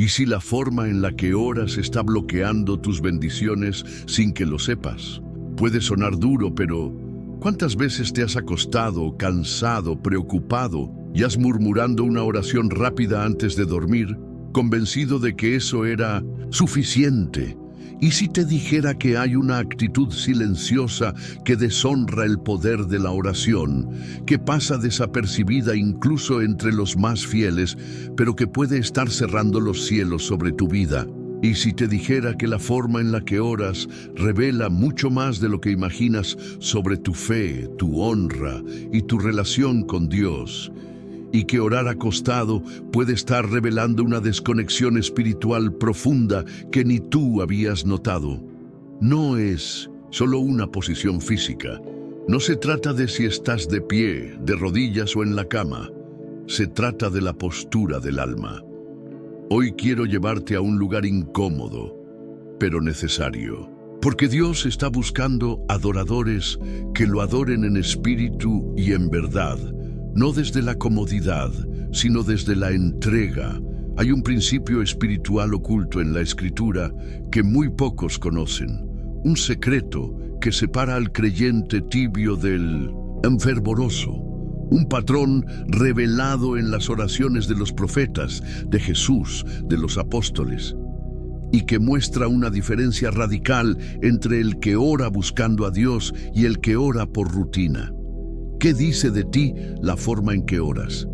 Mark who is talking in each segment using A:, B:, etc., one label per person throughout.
A: ¿Y si la forma en la que oras está bloqueando tus bendiciones sin que lo sepas? Puede sonar duro, pero ¿cuántas veces te has acostado, cansado, preocupado y has murmurando una oración rápida antes de dormir, convencido de que eso era suficiente? ¿Y si te dijera que hay una actitud silenciosa que deshonra el poder de la oración, que pasa desapercibida incluso entre los más fieles, pero que puede estar cerrando los cielos sobre tu vida? ¿Y si te dijera que la forma en la que oras revela mucho más de lo que imaginas sobre tu fe, tu honra y tu relación con Dios? Y que orar acostado puede estar revelando una desconexión espiritual profunda que ni tú habías notado. No es solo una posición física. No se trata de si estás de pie, de rodillas o en la cama. Se trata de la postura del alma. Hoy quiero llevarte a un lugar incómodo, pero necesario. Porque Dios está buscando adoradores que lo adoren en espíritu y en verdad. No desde la comodidad, sino desde la entrega. Hay un principio espiritual oculto en la Escritura que muy pocos conocen. Un secreto que separa al creyente tibio del fervoroso. Un patrón revelado en las oraciones de los profetas, de Jesús, de los apóstoles. Y que muestra una diferencia radical entre el que ora buscando a Dios y el que ora por rutina. ¿Qué dice de ti la forma en que oras?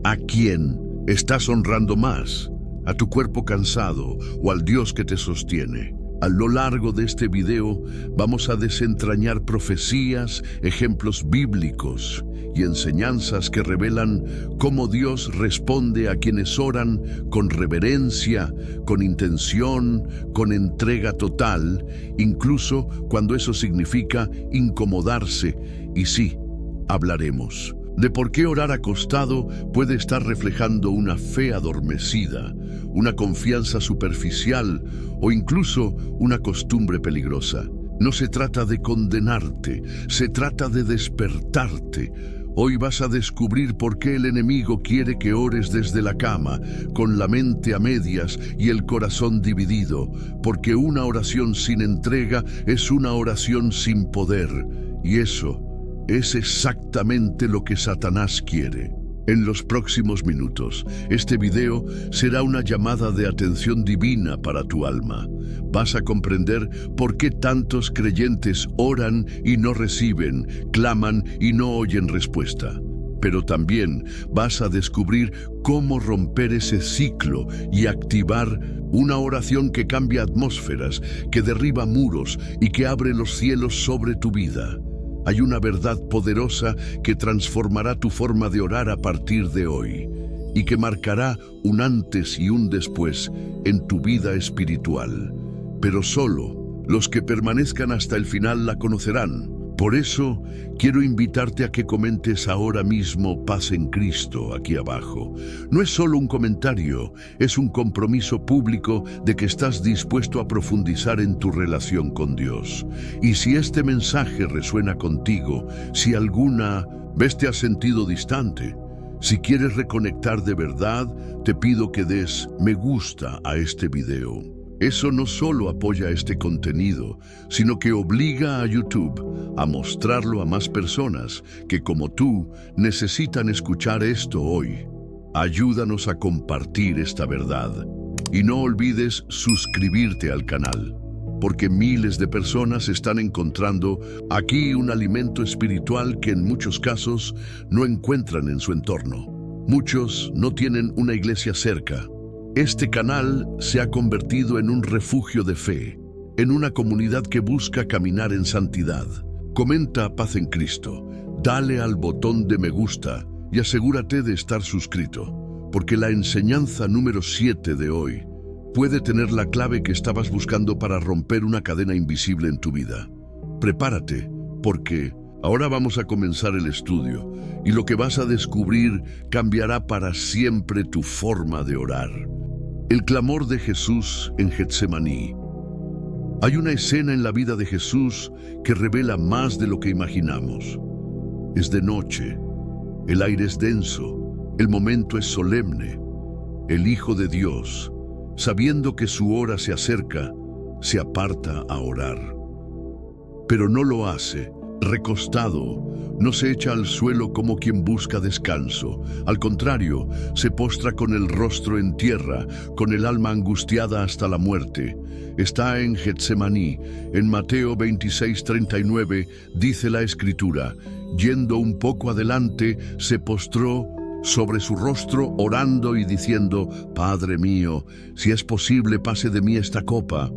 A: ¿A quién estás honrando más? ¿A tu cuerpo cansado o al Dios que te sostiene? A lo largo de este video vamos a desentrañar profecías, ejemplos bíblicos y enseñanzas que revelan cómo Dios responde a quienes oran con reverencia, con intención, con entrega total, incluso cuando eso significa incomodarse. Y sí, hablaremos de por qué orar acostado puede estar reflejando una fe adormecida, una confianza superficial o incluso una costumbre peligrosa. No se trata de condenarte, se trata de despertarte. Hoy vas a descubrir por qué el enemigo quiere que ores desde la cama, con la mente a medias y el corazón dividido, porque una oración sin entrega es una oración sin poder, y eso es exactamente lo que Satanás quiere. En los próximos minutos, este video será una llamada de atención divina para tu alma. Vas a comprender por qué tantos creyentes oran y no reciben, claman y no oyen respuesta. Pero también vas a descubrir cómo romper ese ciclo y activar una oración que cambia atmósferas, que derriba muros y que abre los cielos sobre tu vida. Hay una verdad poderosa que transformará tu forma de orar a partir de hoy y que marcará un antes y un después en tu vida espiritual. Pero solo los que permanezcan hasta el final la conocerán. Por eso, quiero invitarte a que comentes ahora mismo Paz en Cristo aquí abajo. No es solo un comentario, es un compromiso público de que estás dispuesto a profundizar en tu relación con Dios. Y si este mensaje resuena contigo, si alguna vez te has sentido distante, si quieres reconectar de verdad, te pido que des me gusta a este video. Eso no solo apoya este contenido, sino que obliga a YouTube a mostrarlo a más personas que, como tú, necesitan escuchar esto hoy. Ayúdanos a compartir esta verdad. Y no olvides suscribirte al canal, porque miles de personas están encontrando aquí un alimento espiritual que en muchos casos no encuentran en su entorno. Muchos no tienen una iglesia cerca. Este canal se ha convertido en un refugio de fe, en una comunidad que busca caminar en santidad. Comenta Paz en Cristo, dale al botón de me gusta y asegúrate de estar suscrito, porque la enseñanza número 7 de hoy puede tener la clave que estabas buscando para romper una cadena invisible en tu vida. Prepárate, porque ahora vamos a comenzar el estudio y lo que vas a descubrir cambiará para siempre tu forma de orar. El clamor de Jesús en Getsemaní. Hay una escena en la vida de Jesús que revela más de lo que imaginamos. Es de noche, el aire es denso, el momento es solemne. El Hijo de Dios, sabiendo que su hora se acerca, se aparta a orar. Pero no lo hace recostado, no se echa al suelo como quien busca descanso. Al contrario, se postra con el rostro en tierra, con el alma angustiada hasta la muerte. Está en Getsemaní. En Mateo 26:39 dice la Escritura: yendo un poco adelante, se postró sobre su rostro orando y diciendo: Padre mío, si es posible, pase de mí esta copa,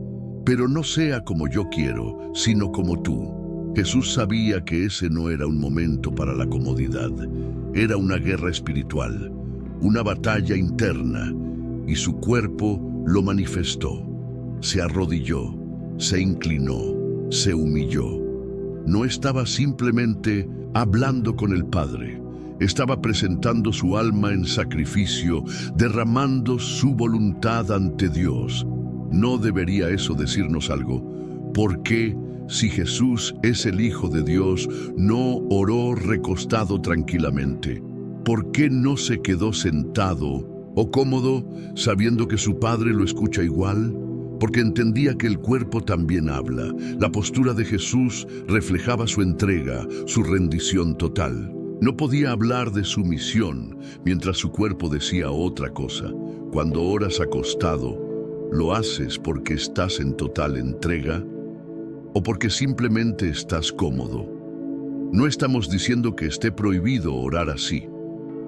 A: pero no sea como yo quiero, sino como tú. Jesús sabía que ese no era un momento para la comodidad. Era una guerra espiritual, una batalla interna, y su cuerpo lo manifestó. Se arrodilló, se inclinó, se humilló. No estaba simplemente hablando con el Padre. Estaba presentando su alma en sacrificio, derramando su voluntad ante Dios. ¿No debería eso decirnos algo? ¿Por qué, si Jesús es el Hijo de Dios, no oró recostado tranquilamente? ¿Por qué no se quedó sentado o cómodo, sabiendo que su Padre lo escucha igual? Porque entendía que el cuerpo también habla. La postura de Jesús reflejaba su entrega, su rendición total. No podía hablar de su misión mientras su cuerpo decía otra cosa. Cuando oras acostado, ¿lo haces porque estás en total entrega o porque simplemente estás cómodo? No estamos diciendo que esté prohibido orar así,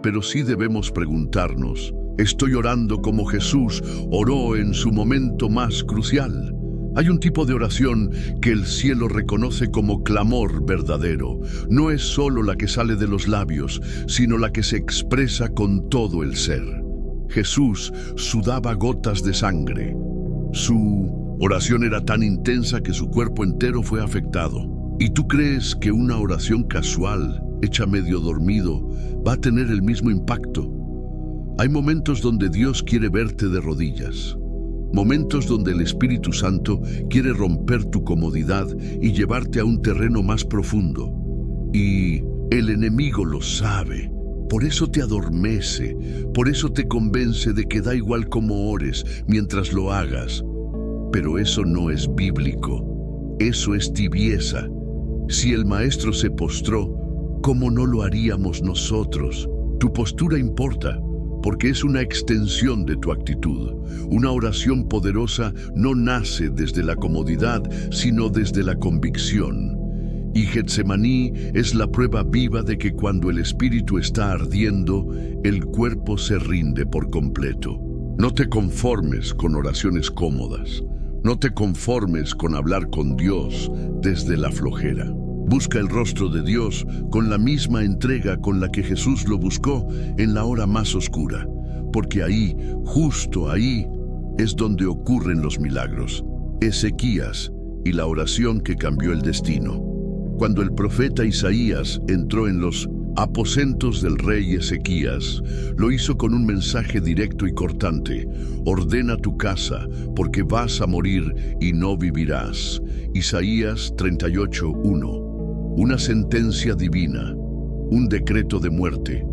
A: pero sí debemos preguntarnos: ¿estoy orando como Jesús oró en su momento más crucial? Hay un tipo de oración que el cielo reconoce como clamor verdadero. No es solo la que sale de los labios, sino la que se expresa con todo el ser. Jesús sudaba gotas de sangre. Su oración era tan intensa que su cuerpo entero fue afectado. ¿Y tú crees que una oración casual, hecha medio dormido, va a tener el mismo impacto? Hay momentos donde Dios quiere verte de rodillas. Momentos donde el Espíritu Santo quiere romper tu comodidad y llevarte a un terreno más profundo. Y el enemigo lo sabe. Por eso te adormece, por eso te convence de que da igual cómo ores mientras lo hagas. Pero eso no es bíblico, eso es tibieza. Si el Maestro se postró, ¿cómo no lo haríamos nosotros? Tu postura importa, porque es una extensión de tu actitud. Una oración poderosa no nace desde la comodidad, sino desde la convicción. Y Getsemaní es la prueba viva de que cuando el espíritu está ardiendo, el cuerpo se rinde por completo. No te conformes con oraciones cómodas. No te conformes con hablar con Dios desde la flojera. Busca el rostro de Dios con la misma entrega con la que Jesús lo buscó en la hora más oscura, porque ahí, justo ahí, es donde ocurren los milagros. Ezequías y la oración que cambió el destino. Cuando el profeta Isaías entró en los aposentos del rey Ezequías, lo hizo con un mensaje directo y cortante: ordena tu casa, porque vas a morir y no vivirás. Isaías 38:1. Una sentencia divina, un decreto de muerte.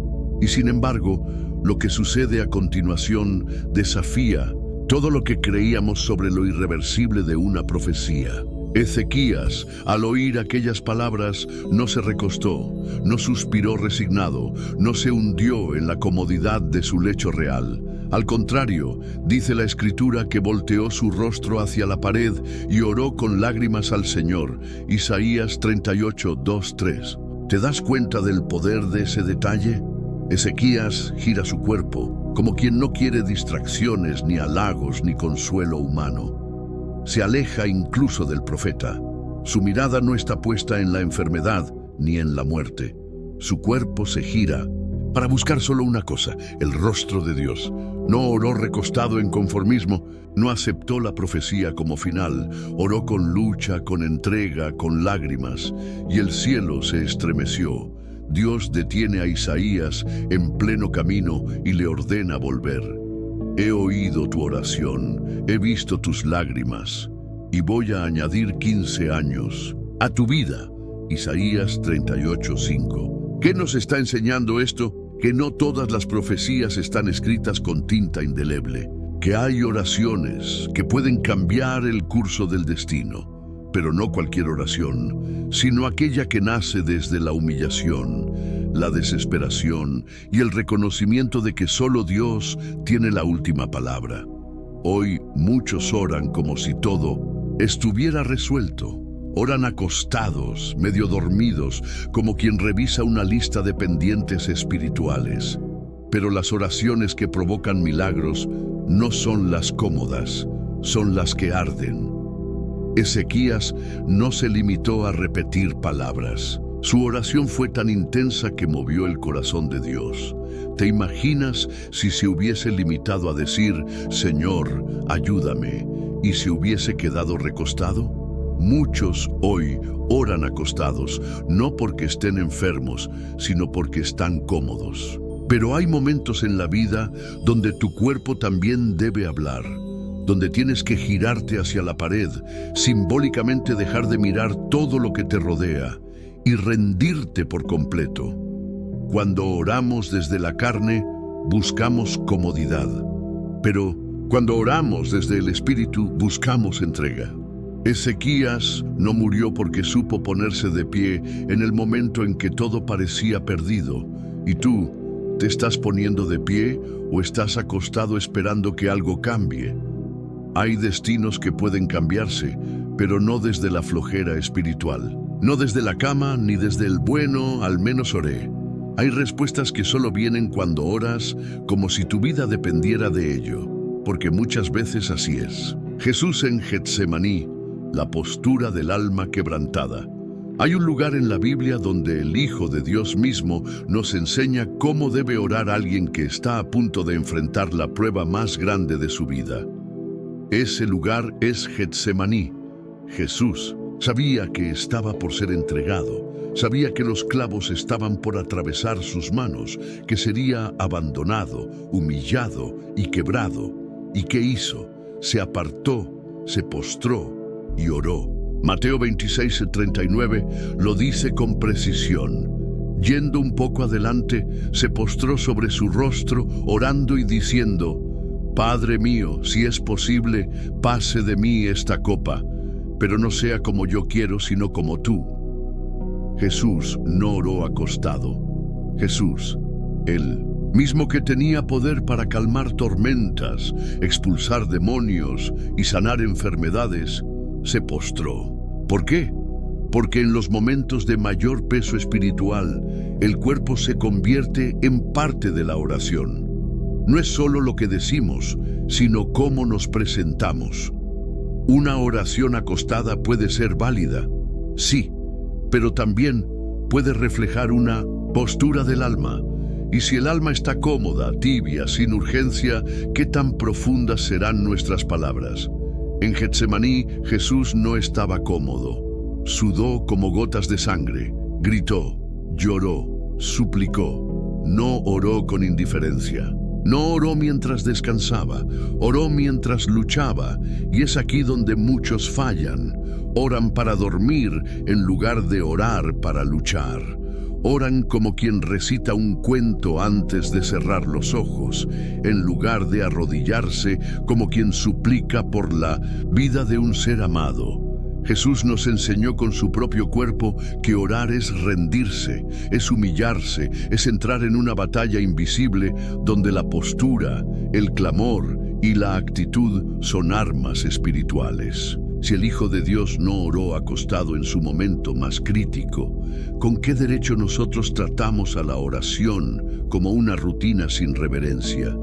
A: Y sin embargo, lo que sucede a continuación desafía todo lo que creíamos sobre lo irreversible de una profecía. Ezequías, al oír aquellas palabras, no se recostó, no suspiró resignado, no se hundió en la comodidad de su lecho real. Al contrario, dice la Escritura que volteó su rostro hacia la pared y oró con lágrimas al Señor. Isaías 38:2-3. ¿Te das cuenta del poder de ese detalle? Ezequías gira su cuerpo, como quien no quiere distracciones, ni halagos, ni consuelo humano. Se aleja incluso del profeta. Su mirada no está puesta en la enfermedad ni en la muerte. Su cuerpo se gira para buscar solo una cosa: el rostro de Dios. No oró recostado en conformismo, no aceptó la profecía como final, oró con lucha, con entrega, con lágrimas, y el cielo se estremeció. Dios detiene a Isaías en pleno camino y le ordena volver. He oído tu oración, he visto tus lágrimas, y voy a añadir 15 años a tu vida. Isaías 38:5. ¿Qué nos está enseñando esto? Que no todas las profecías están escritas con tinta indeleble. que hay oraciones que pueden cambiar el curso del destino, pero no cualquier oración, sino aquella que nace desde la humillación, la desesperación y el reconocimiento de que solo Dios tiene la última palabra. Hoy muchos oran como si todo estuviera resuelto. Oran acostados, medio dormidos, como quien revisa una lista de pendientes espirituales. Pero las oraciones que provocan milagros no son las cómodas, son las que arden. Ezequías no se limitó a repetir palabras. Su oración fue tan intensa que movió el corazón de Dios. ¿Te imaginas si se hubiese limitado a decir, Señor, ayúdame, y se hubiese quedado recostado? Muchos hoy oran acostados, no porque estén enfermos, sino porque están cómodos. Pero hay momentos en la vida donde tu cuerpo también debe hablar, donde tienes que girarte hacia la pared, simbólicamente dejar de mirar todo lo que te rodea y rendirte por completo. Cuando oramos desde la carne, buscamos comodidad, pero cuando oramos desde el Espíritu, buscamos entrega. Ezequías no murió porque supo ponerse de pie en el momento en que todo parecía perdido. ¿Y tú, te estás poniendo de pie o estás acostado esperando que algo cambie? Hay destinos que pueden cambiarse, pero no desde la flojera espiritual. No desde la cama ni desde el bueno, al menos oré. Hay respuestas que solo vienen cuando oras, como si tu vida dependiera de ello, porque muchas veces así es. Jesús en Getsemaní, la postura del alma quebrantada. Hay un lugar en la Biblia donde el Hijo de Dios mismo nos enseña cómo debe orar alguien que está a punto de enfrentar la prueba más grande de su vida. Ese lugar es Getsemaní. Jesús sabía que estaba por ser entregado, sabía que los clavos estaban por atravesar sus manos, que sería abandonado, humillado y quebrado. ¿Y qué hizo? Se apartó, se postró y oró. Mateo 26:39 lo dice con precisión. Yendo un poco adelante, se postró sobre su rostro, orando y diciendo, Padre mío, si es posible, pase de mí esta copa, pero no sea como yo quiero, sino como tú. Jesús no oró acostado. Jesús, Él mismo que tenía poder para calmar tormentas, expulsar demonios y sanar enfermedades, se postró. ¿Por qué? Porque en los momentos de mayor peso espiritual, el cuerpo se convierte en parte de la oración. No es solo lo que decimos, sino cómo nos presentamos. Una oración acostada puede ser válida, sí, pero también puede reflejar una postura del alma. Y si el alma está cómoda, tibia, sin urgencia, ¿qué tan profundas serán nuestras palabras? En Getsemaní, Jesús no estaba cómodo. Sudó como gotas de sangre, gritó, lloró, suplicó. No oró con indiferencia. No oró mientras descansaba, oró mientras luchaba. Y es aquí donde muchos fallan. Oran para dormir en lugar de orar para luchar. Oran como quien recita un cuento antes de cerrar los ojos, en lugar de arrodillarse como quien suplica por la vida de un ser amado. Jesús nos enseñó con su propio cuerpo que orar es rendirse, es humillarse, es entrar en una batalla invisible donde la postura, el clamor y la actitud son armas espirituales. Si el Hijo de Dios no oró acostado en su momento más crítico, ¿con qué derecho nosotros tratamos a la oración como una rutina sin reverencia?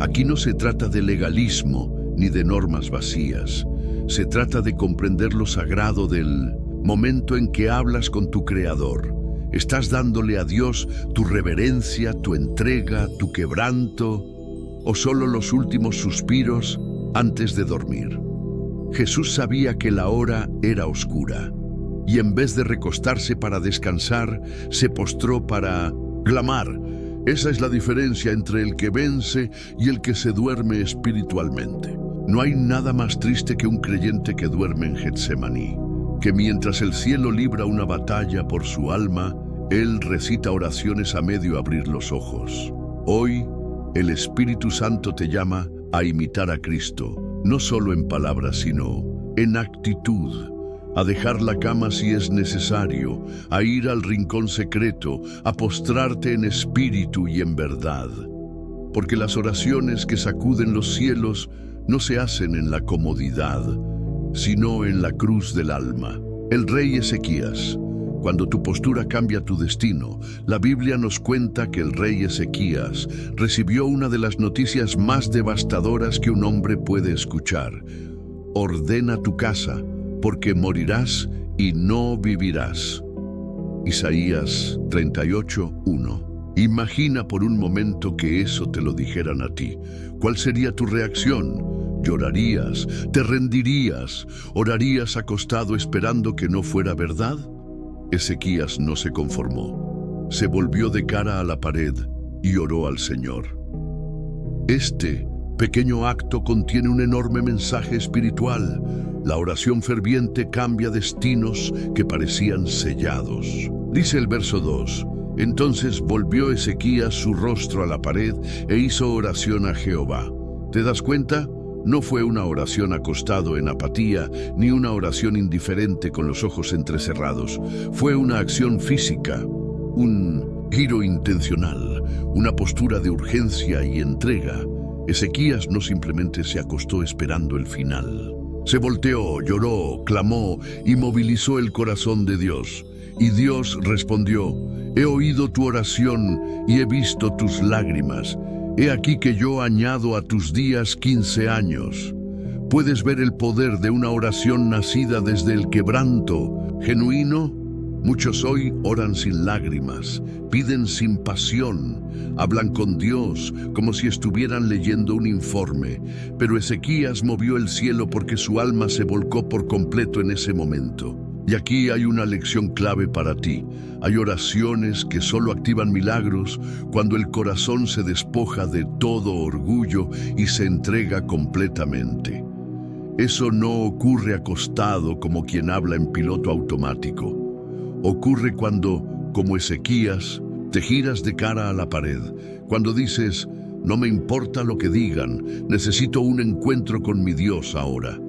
A: Aquí no se trata de legalismo ni de normas vacías. Se trata de comprender lo sagrado del momento en que hablas con tu Creador. ¿Estás dándole a Dios tu reverencia, tu entrega, tu quebranto, o solo los últimos suspiros antes de dormir? Jesús sabía que la hora era oscura, y en vez de recostarse para descansar, se postró para clamar. Esa es la diferencia entre el que vence y el que se duerme espiritualmente. No hay nada más triste que un creyente que duerme en Getsemaní, que mientras el cielo libra una batalla por su alma, él recita oraciones a medio abrir los ojos. Hoy, el Espíritu Santo te llama a imitar a Cristo, no solo en palabras, sino en actitud, a dejar la cama si es necesario, a ir al rincón secreto, a postrarte en espíritu y en verdad. Porque las oraciones que sacuden los cielos no se hacen en la comodidad, sino en la cruz del alma. El rey Ezequías. Cuando tu postura cambia tu destino, la Biblia nos cuenta que el rey Ezequías recibió una de las noticias más devastadoras que un hombre puede escuchar. Ordena tu casa, porque morirás y no vivirás. Isaías 38:1. Imagina por un momento que eso te lo dijeran a ti. ¿Cuál sería tu reacción? ¿Llorarías? ¿Te rendirías? ¿Orarías acostado esperando que no fuera verdad? Ezequías no se conformó. Se volvió de cara a la pared y oró al Señor. Este pequeño acto contiene un enorme mensaje espiritual. La oración ferviente cambia destinos que parecían sellados. Dice el verso 2: Entonces volvió Ezequías su rostro a la pared e hizo oración a Jehová. ¿Te das cuenta? No fue una oración acostado en apatía, ni una oración indiferente con los ojos entrecerrados. Fue una acción física, un giro intencional, una postura de urgencia y entrega. Ezequías no simplemente se acostó esperando el final. Se volteó, lloró, clamó y movilizó el corazón de Dios. Y Dios respondió: He oído tu oración y he visto tus lágrimas. He aquí que yo añado a tus días 15 años. ¿Puedes ver el poder de una oración nacida desde el quebranto genuino? Muchos hoy oran sin lágrimas, piden sin pasión, hablan con Dios como si estuvieran leyendo un informe. Pero Ezequías movió el cielo porque su alma se volcó por completo en ese momento. Y aquí hay una lección clave para ti. Hay oraciones que solo activan milagros cuando el corazón se despoja de todo orgullo y se entrega completamente. Eso no ocurre acostado como quien habla en piloto automático. Ocurre cuando, como Ezequías, te giras de cara a la pared, cuando dices: no me importa lo que digan, necesito un encuentro con mi Dios ahora.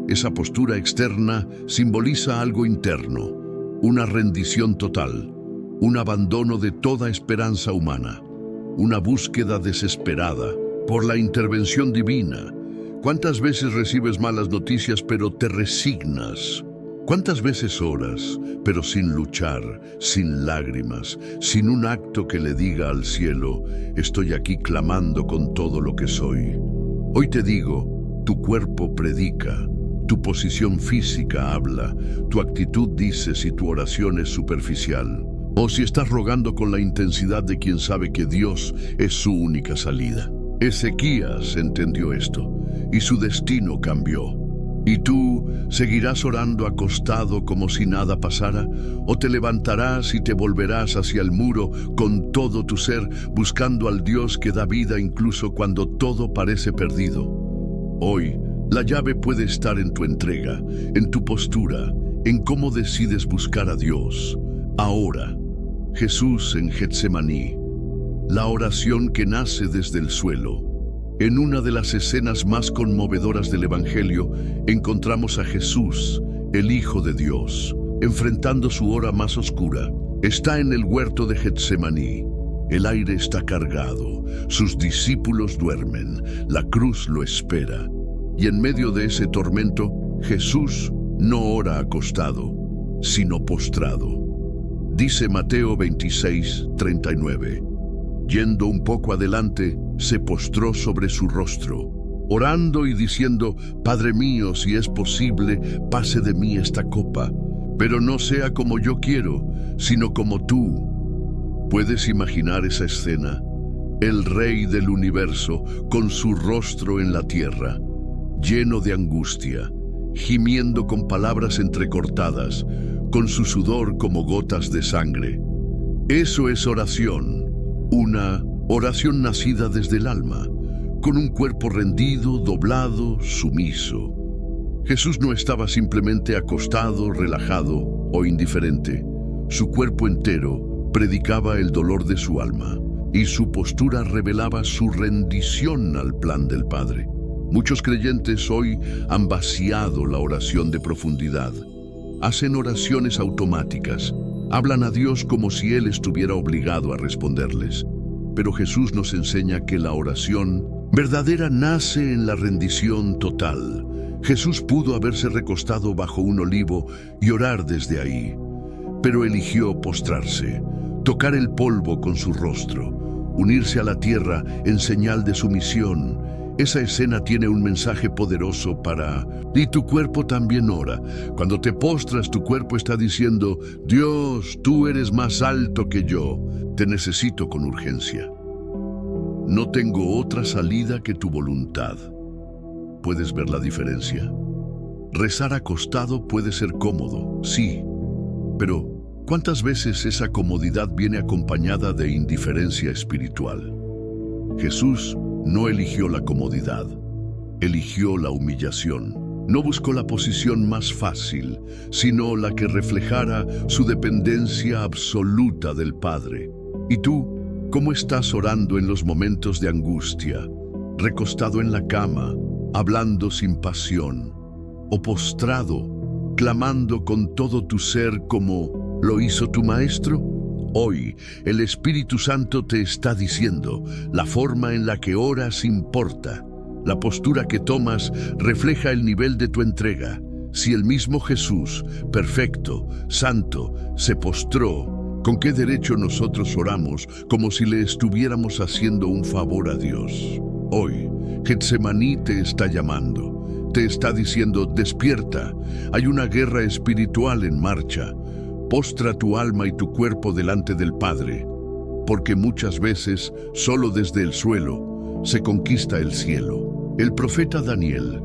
A: Esa postura externa simboliza algo interno, una rendición total, un abandono de toda esperanza humana, una búsqueda desesperada por la intervención divina. ¿Cuántas veces recibes malas noticias pero te resignas? ¿Cuántas veces oras pero sin luchar, sin lágrimas, sin un acto que le diga al cielo: estoy aquí clamando con todo lo que soy? Hoy te digo, tu cuerpo predica. Tu posición física habla, tu actitud dice si tu oración es superficial o si estás rogando con la intensidad de quien sabe que Dios es su única salida. Ezequías entendió esto y su destino cambió. ¿Y tú seguirás orando acostado como si nada pasara? ¿O te levantarás y te volverás hacia el muro con todo tu ser, buscando al Dios que da vida incluso cuando todo parece perdido? Hoy, la llave puede estar en tu entrega, en tu postura, en cómo decides buscar a Dios. Ahora, Jesús en Getsemaní, la oración que nace desde el suelo. En una de las escenas más conmovedoras del Evangelio, encontramos a Jesús, el Hijo de Dios, enfrentando su hora más oscura. Está en el huerto de Getsemaní. El aire está cargado, sus discípulos duermen, la cruz lo espera. Y en medio de ese tormento, Jesús no ora acostado, sino postrado. Dice Mateo 26:39. Yendo un poco adelante, se postró sobre su rostro, orando y diciendo: Padre mío, si es posible, pase de mí esta copa, pero no sea como yo quiero, sino como tú. ¿Puedes imaginar esa escena? El Rey del universo, con su rostro en la tierra, lleno de angustia, gimiendo con palabras entrecortadas, con su sudor como gotas de sangre. Eso es oración, una oración nacida desde el alma, con un cuerpo rendido, doblado, sumiso. Jesús no estaba simplemente acostado, relajado o indiferente. Su cuerpo entero predicaba el dolor de su alma, y su postura revelaba su rendición al plan del Padre. Muchos creyentes hoy han vaciado la oración de profundidad. Hacen oraciones automáticas. Hablan a Dios como si Él estuviera obligado a responderles. Pero Jesús nos enseña que la oración verdadera nace en la rendición total. Jesús pudo haberse recostado bajo un olivo y orar desde ahí, pero eligió postrarse, tocar el polvo con su rostro, unirse a la tierra en señal de sumisión. Esa escena tiene un mensaje poderoso para... Y tu cuerpo también ora. Cuando te postras, tu cuerpo está diciendo: Dios, tú eres más alto que yo. Te necesito con urgencia. No tengo otra salida que tu voluntad. ¿Puedes ver la diferencia? Rezar acostado puede ser cómodo, sí, pero ¿cuántas veces esa comodidad viene acompañada de indiferencia espiritual? Jesús no eligió la comodidad, eligió la humillación. No buscó la posición más fácil, sino la que reflejara su dependencia absoluta del Padre. ¿Y tú, cómo estás orando en los momentos de angustia? ¿Recostado en la cama, hablando sin pasión? ¿O postrado, clamando con todo tu ser como lo hizo tu Maestro? Hoy, el Espíritu Santo te está diciendo: la forma en la que oras importa. La postura que tomas refleja el nivel de tu entrega. Si el mismo Jesús, perfecto, santo, se postró, ¿con qué derecho nosotros oramos como si le estuviéramos haciendo un favor a Dios? Hoy, Getsemaní te está llamando. Te está diciendo: despierta, hay una guerra espiritual en marcha. Postra tu alma y tu cuerpo delante del Padre, porque muchas veces, solo desde el suelo, se conquista el cielo. El profeta Daniel,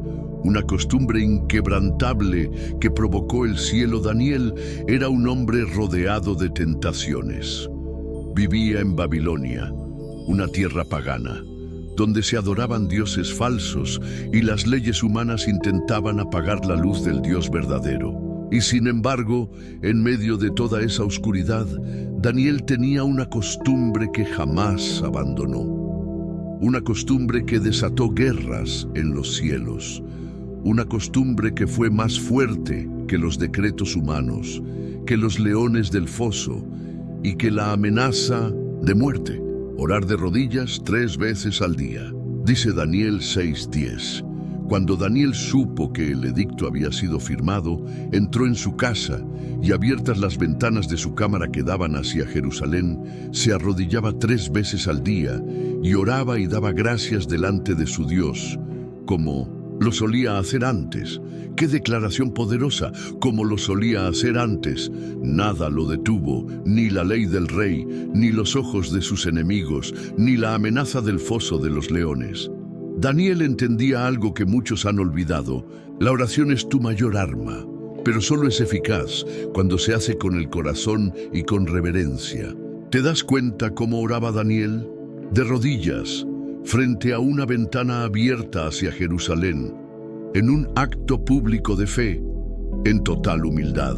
A: una costumbre inquebrantable que provocó el cielo. Daniel era un hombre rodeado de tentaciones. Vivía en Babilonia, una tierra pagana, donde se adoraban dioses falsos y las leyes humanas intentaban apagar la luz del Dios verdadero. Y sin embargo, en medio de toda esa oscuridad, Daniel tenía una costumbre que jamás abandonó. Una costumbre que desató guerras en los cielos. Una costumbre que fue más fuerte que los decretos humanos, que los leones del foso y que la amenaza de muerte. Orar de rodillas 3 veces al día. Dice Daniel 6:10. Cuando Daniel supo que el edicto había sido firmado, entró en su casa y, abiertas las ventanas de su cámara que daban hacia Jerusalén, se arrodillaba 3 veces al día y oraba y daba gracias delante de su Dios, como lo solía hacer antes. ¡Qué declaración poderosa! Como lo solía hacer antes. Nada lo detuvo, ni la ley del rey, ni los ojos de sus enemigos, ni la amenaza del foso de los leones. Daniel entendía algo que muchos han olvidado: la oración es tu mayor arma, pero solo es eficaz cuando se hace con el corazón y con reverencia. ¿Te das cuenta cómo oraba Daniel? De rodillas, frente a una ventana abierta hacia Jerusalén, en un acto público de fe, en total humildad,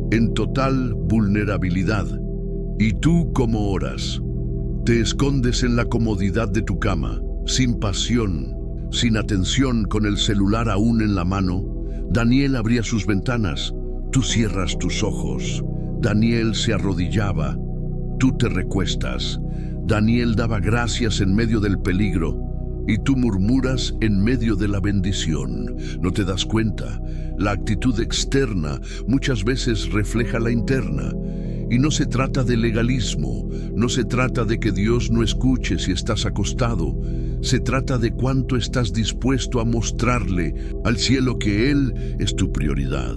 A: en total vulnerabilidad. ¿Y tú cómo oras? Te escondes en la comodidad de tu cama, sin pasión, sin atención, con el celular aún en la mano. Daniel abría sus ventanas, tú cierras tus ojos. Daniel se arrodillaba, tú te recuestas. Daniel daba gracias en medio del peligro y tú murmuras en medio de la bendición. ¿No te das cuenta? La actitud externa muchas veces refleja la interna. Y no se trata de legalismo, no se trata de que Dios no escuche si estás acostado. Se trata de cuánto estás dispuesto a mostrarle al cielo que Él es tu prioridad.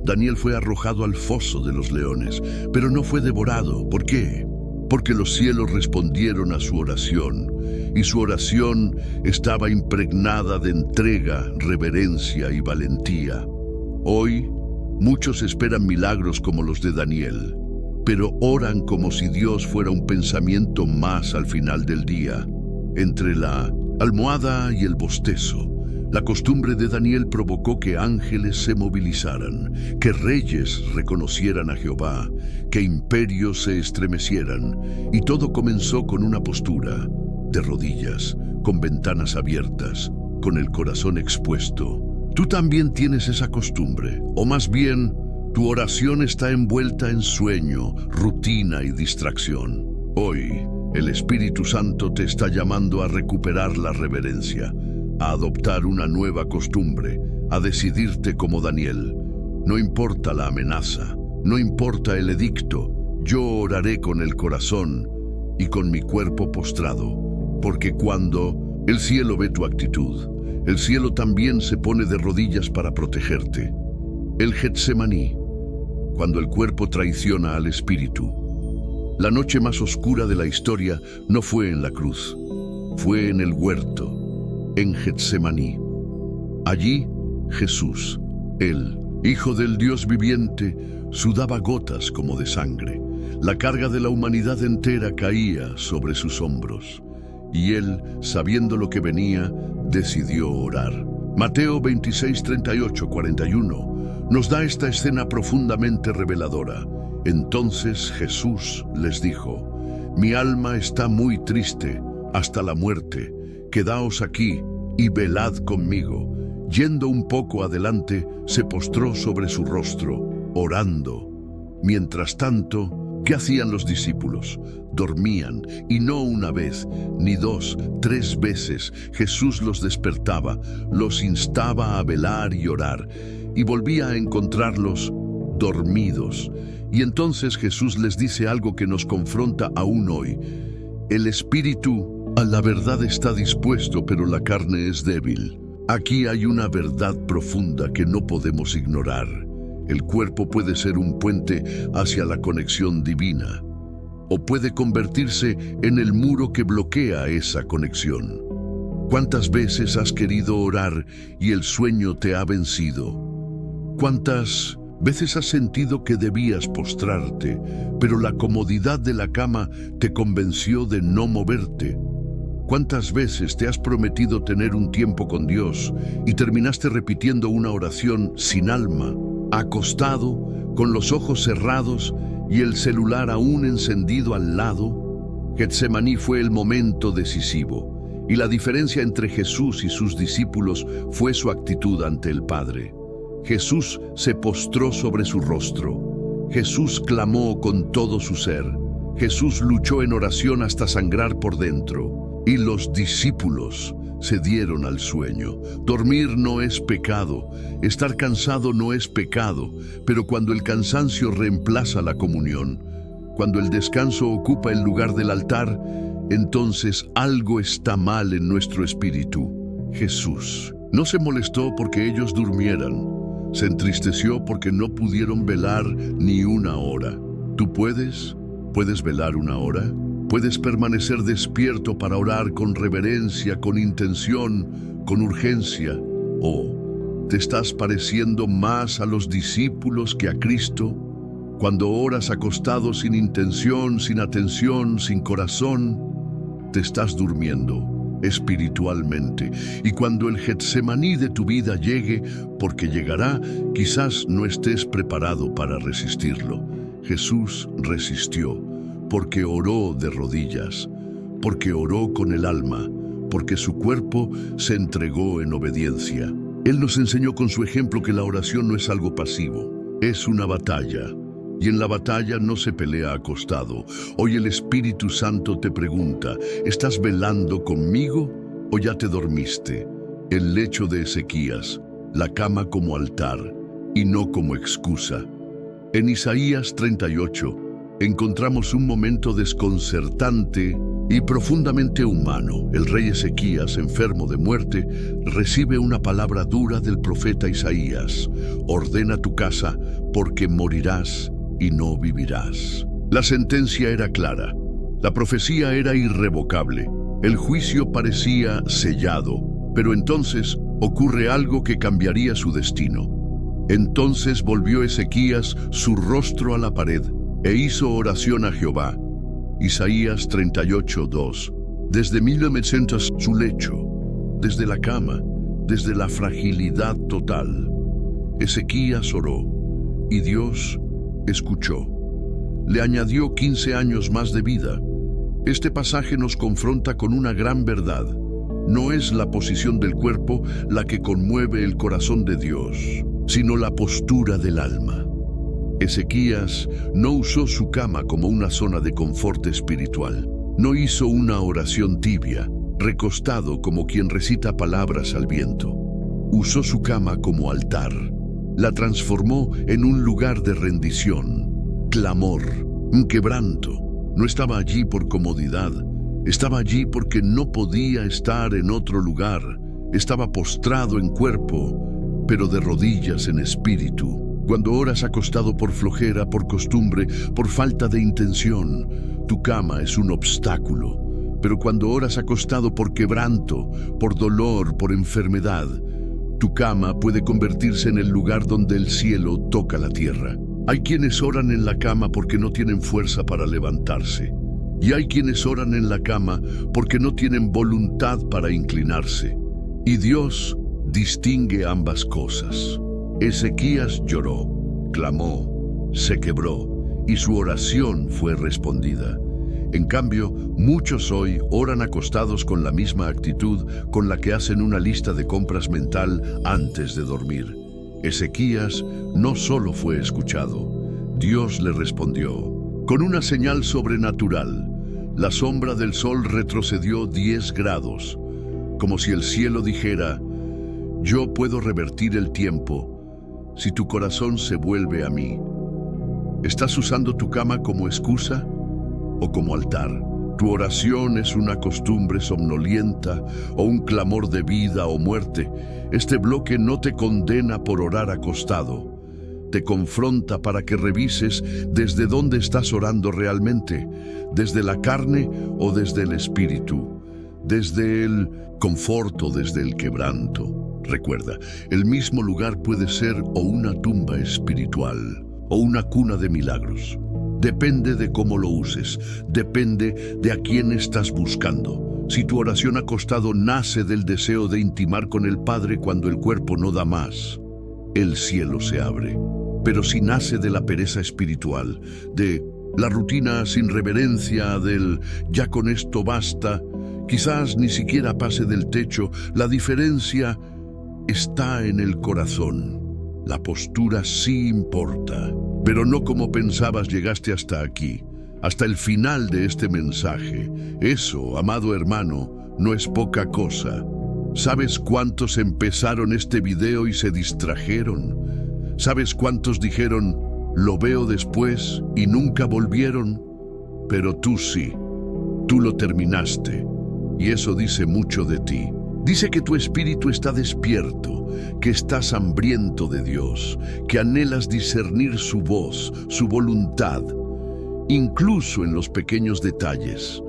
A: Daniel fue arrojado al foso de los leones, pero no fue devorado. ¿Por qué? Porque los cielos respondieron a su oración, y su oración estaba impregnada de entrega, reverencia y valentía. Hoy, muchos esperan milagros como los de Daniel, pero oran como si Dios fuera un pensamiento más al final del día. Entre la almohada y el bostezo, la costumbre de Daniel provocó que ángeles se movilizaran, que reyes reconocieran a Jehová, que imperios se estremecieran, y todo comenzó con una postura de rodillas, con ventanas abiertas, con el corazón expuesto. Tú también tienes esa costumbre, o más bien, tu oración está envuelta en sueño, rutina y distracción. Hoy, el Espíritu Santo te está llamando a recuperar la reverencia, a adoptar una nueva costumbre, a decidirte como Daniel. No importa la amenaza, no importa el edicto, yo oraré con el corazón y con mi cuerpo postrado, porque cuando el cielo ve tu actitud, el cielo también se pone de rodillas para protegerte. El Getsemaní, cuando el cuerpo traiciona al espíritu. La noche más oscura de la historia no fue en la cruz, fue en el huerto, en Getsemaní. Allí, Jesús, el Hijo del Dios viviente, sudaba gotas como de sangre. La carga de la humanidad entera caía sobre sus hombros. Y él, sabiendo lo que venía, decidió orar. Mateo 26, 38, 41 nos da esta escena profundamente reveladora. Entonces Jesús les dijo: mi alma está muy triste hasta la muerte. Quedaos aquí y velad conmigo. Yendo un poco adelante, se postró sobre su rostro, orando. Mientras tanto, ¿qué hacían los discípulos? Dormían, y no una vez, ni dos, 3 veces. Jesús los despertaba, los instaba a velar y orar, y volvía a encontrarlos dormidos. Y entonces Jesús les dice algo que nos confronta aún hoy. El espíritu a la verdad está dispuesto, pero la carne es débil. Aquí hay una verdad profunda que no podemos ignorar. El cuerpo puede ser un puente hacia la conexión divina, o puede convertirse en el muro que bloquea esa conexión. ¿Cuántas veces has querido orar y el sueño te ha vencido? ¿Cuántas veces has sentido que debías postrarte, pero la comodidad de la cama te convenció de no moverte? ¿Cuántas veces te has prometido tener un tiempo con Dios y terminaste repitiendo una oración sin alma, acostado, con los ojos cerrados y el celular aún encendido al lado? Getsemaní fue el momento decisivo, y la diferencia entre Jesús y sus discípulos fue su actitud ante el Padre. Jesús se postró sobre su rostro. Jesús clamó con todo su ser. Jesús luchó en oración hasta sangrar por dentro. Y los discípulos se dieron al sueño. Dormir no es pecado, estar cansado no es pecado, pero cuando el cansancio reemplaza la comunión, cuando el descanso ocupa el lugar del altar, entonces algo está mal en nuestro espíritu. Jesús no se molestó porque ellos durmieran, se entristeció porque no pudieron velar ni una hora. ¿Tú puedes velar una hora? ¿Puedes permanecer despierto para orar con reverencia, con intención, con urgencia? ¿O te estás pareciendo más a los discípulos que a Cristo? Cuando oras acostado sin intención, sin atención, sin corazón, te estás durmiendo espiritualmente. Y cuando el Getsemaní de tu vida llegue, porque llegará, quizás no estés preparado para resistirlo. Jesús resistió, porque oró de rodillas, porque oró con el alma, porque su cuerpo se entregó en obediencia. Él nos enseñó con su ejemplo que la oración no es algo pasivo, es una batalla. Y en la batalla no se pelea acostado. Hoy el Espíritu Santo te pregunta: ¿estás velando conmigo o ya te dormiste? El lecho de Ezequías, la cama como altar y no como excusa. En Isaías 38 encontramos un momento desconcertante y profundamente humano. El rey Ezequías, enfermo de muerte, recibe una palabra dura del profeta Isaías: ordena tu casa, porque morirás y no vivirás. La sentencia era clara, la profecía era irrevocable, el juicio parecía sellado, pero entonces ocurre algo que cambiaría su destino. Entonces volvió Ezequías su rostro a la pared e hizo oración a Jehová. Isaías 38:2. Desde 1900 su lecho, desde la cama, desde la fragilidad total, Ezequías oró y Dios escuchó. Le añadió 15 años más de vida. Este pasaje nos confronta con una gran verdad. No es la posición del cuerpo la que conmueve el corazón de Dios, sino la postura del alma. Ezequías no usó su cama como una zona de confort espiritual. No hizo una oración tibia, recostado como quien recita palabras al viento. Usó su cama como altar. La transformó en un lugar de rendición, clamor, un quebranto. No estaba allí por comodidad. Estaba allí porque no podía estar en otro lugar. Estaba postrado en cuerpo, pero de rodillas en espíritu. Cuando oras acostado por flojera, por costumbre, por falta de intención, tu cama es un obstáculo. Pero cuando oras acostado por quebranto, por dolor, por enfermedad, tu cama puede convertirse en el lugar donde el cielo toca la tierra. Hay quienes oran en la cama porque no tienen fuerza para levantarse. Y hay quienes oran en la cama porque no tienen voluntad para inclinarse. Y Dios distingue ambas cosas. Ezequías lloró, clamó, se quebró, y su oración fue respondida. En cambio, muchos hoy oran acostados con la misma actitud con la que hacen una lista de compras mental antes de dormir. Ezequías no solo fue escuchado, Dios le respondió. Con una señal sobrenatural, la sombra del sol retrocedió 10 grados, como si el cielo dijera: yo puedo revertir el tiempo si tu corazón se vuelve a mí. ¿Estás usando tu cama como excusa o como altar? ¿Tu oración es una costumbre somnolienta o un clamor de vida o muerte? Este bloque no te condena por orar acostado. Te confronta para que revises desde dónde estás orando realmente, desde la carne o desde el espíritu, desde el confort o desde el quebranto. Recuerda, el mismo lugar puede ser o una tumba espiritual o una cuna de milagros. Depende de cómo lo uses, depende de a quién estás buscando. Si tu oración acostado nace del deseo de intimar con el Padre cuando el cuerpo no da más, el cielo se abre. Pero si nace de la pereza espiritual, de la rutina sin reverencia, del ya con esto basta, quizás ni siquiera pase del techo. La diferencia está en el corazón. La postura sí importa, pero no como pensabas. Llegaste hasta aquí, hasta el final de este mensaje. Eso, amado hermano, no es poca cosa. ¿Sabes cuántos empezaron este video y se distrajeron? ¿Sabes cuántos dijeron, lo veo después, y nunca volvieron? Pero tú sí, tú lo terminaste, y eso dice mucho de ti. Dice que tu espíritu está despierto, que estás hambriento de Dios, que anhelas discernir su voz, su voluntad, incluso en los pequeños detalles.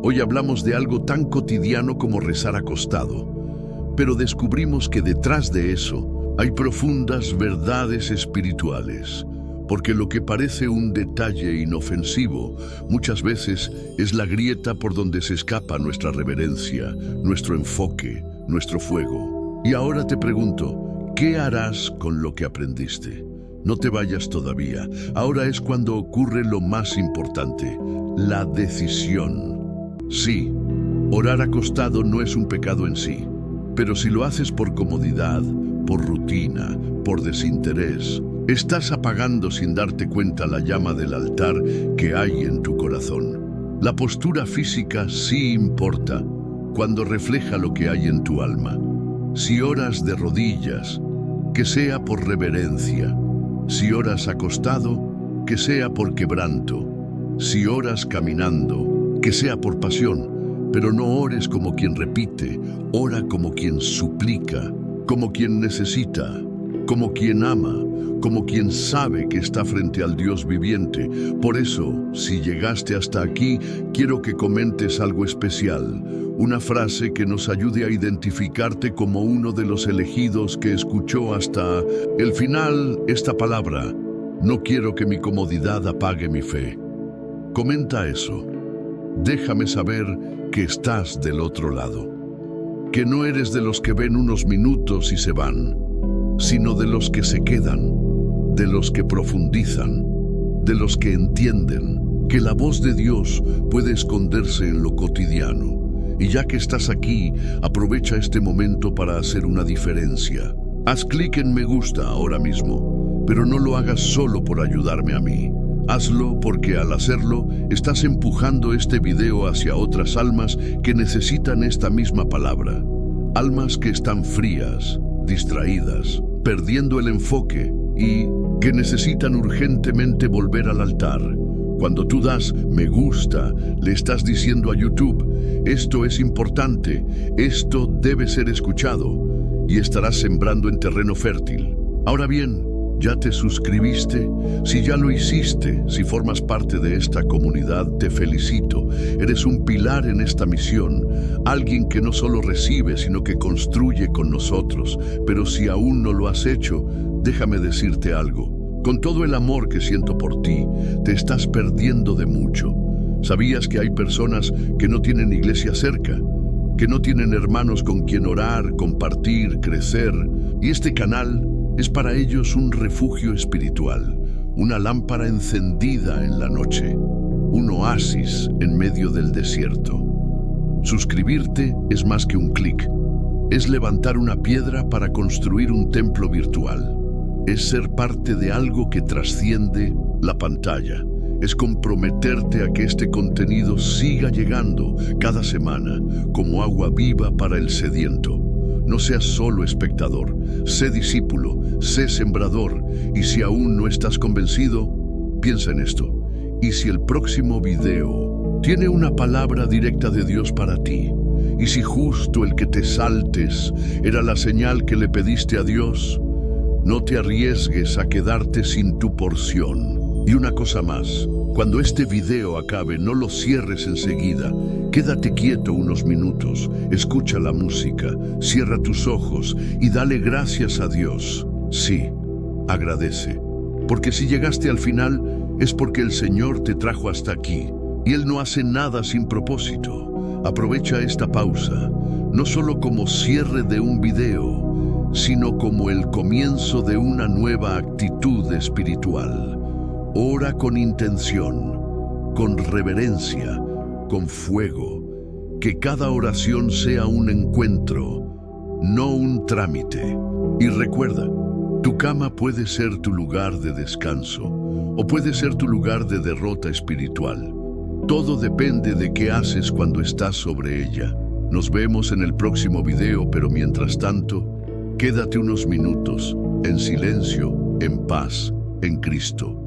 A: Hoy hablamos de algo tan cotidiano como rezar acostado, pero descubrimos que detrás de eso hay profundas verdades espirituales, porque lo que parece un detalle inofensivo muchas veces es la grieta por donde se escapa nuestra reverencia, nuestro enfoque, nuestro fuego. Y ahora te pregunto, ¿qué harás con lo que aprendiste? No te vayas todavía. Ahora es cuando ocurre lo más importante, la decisión. Sí, orar acostado no es un pecado en sí, pero si lo haces por comodidad, por rutina, por desinterés, estás apagando sin darte cuenta la llama del altar que hay en tu corazón. La postura física sí importa cuando refleja lo que hay en tu alma. Si oras de rodillas, que sea por reverencia. Si oras acostado, que sea por quebranto. Si oras caminando, que sea por pasión. Pero no ores como quien repite, ora como quien suplica, como quien necesita, como quien ama, como quien sabe que está frente al Dios viviente. Por eso, si llegaste hasta aquí, quiero que comentes algo especial, una frase que nos ayude a identificarte como uno de los elegidos que escuchó hasta el final esta palabra: no quiero que mi comodidad apague mi fe. Comenta eso. Déjame saber que estás del otro lado, que no eres de los que ven unos minutos y se van, sino de los que se quedan, de los que profundizan, de los que entienden que la voz de Dios puede esconderse en lo cotidiano, Y ya que estás aquí, aprovecha este momento para hacer una diferencia. Haz clic en me gusta ahora mismo, pero no lo hagas solo por ayudarme a mí. Hazlo porque al hacerlo, estás empujando este video hacia otras almas que necesitan esta misma palabra. Almas que están frías, distraídas, perdiendo el enfoque y que necesitan urgentemente volver al altar. Cuando tú das me gusta, le estás diciendo a YouTube, esto es importante, esto debe ser escuchado, y estarás sembrando en terreno fértil. Ahora bien, ¿ya te suscribiste? Si ya lo hiciste, si formas parte de esta comunidad, te felicito. Eres un pilar en esta misión, alguien que no solo recibe, sino que construye con nosotros. Pero si aún no lo has hecho, déjame decirte algo. Con todo el amor que siento por ti, te estás perdiendo de mucho. ¿Sabías que hay personas que no tienen iglesia cerca? Que no tienen hermanos con quien orar, compartir, crecer. Y este canal es para ellos un refugio espiritual, una lámpara encendida en la noche, un oasis en medio del desierto. Suscribirte es más que un clic, es levantar una piedra para construir un templo virtual, es ser parte de algo que trasciende la pantalla, es comprometerte a que este contenido siga llegando cada semana como agua viva para el sediento. No seas solo espectador, sé discípulo, sé sembrador, y si aún no estás convencido, piensa en esto. ¿Y si el próximo video tiene una palabra directa de Dios para ti? ¿Y si justo el que te saltes era la señal que le pediste a Dios? No te arriesgues a quedarte sin tu porción. Y una cosa más, cuando este video acabe, no lo cierres enseguida. Quédate quieto unos minutos, escucha la música, cierra tus ojos y dale gracias a Dios. Sí, agradece. Porque si llegaste al final, es porque el Señor te trajo hasta aquí. Y Él no hace nada sin propósito. Aprovecha esta pausa, no solo como cierre de un video, sino como el comienzo de una nueva actitud espiritual. Ora con intención, con reverencia, con fuego. Que cada oración sea un encuentro, no un trámite. Y recuerda, tu cama puede ser tu lugar de descanso o puede ser tu lugar de derrota espiritual. Todo depende de qué haces cuando estás sobre ella. Nos vemos en el próximo video, pero mientras tanto, quédate unos minutos en silencio, en paz, en Cristo.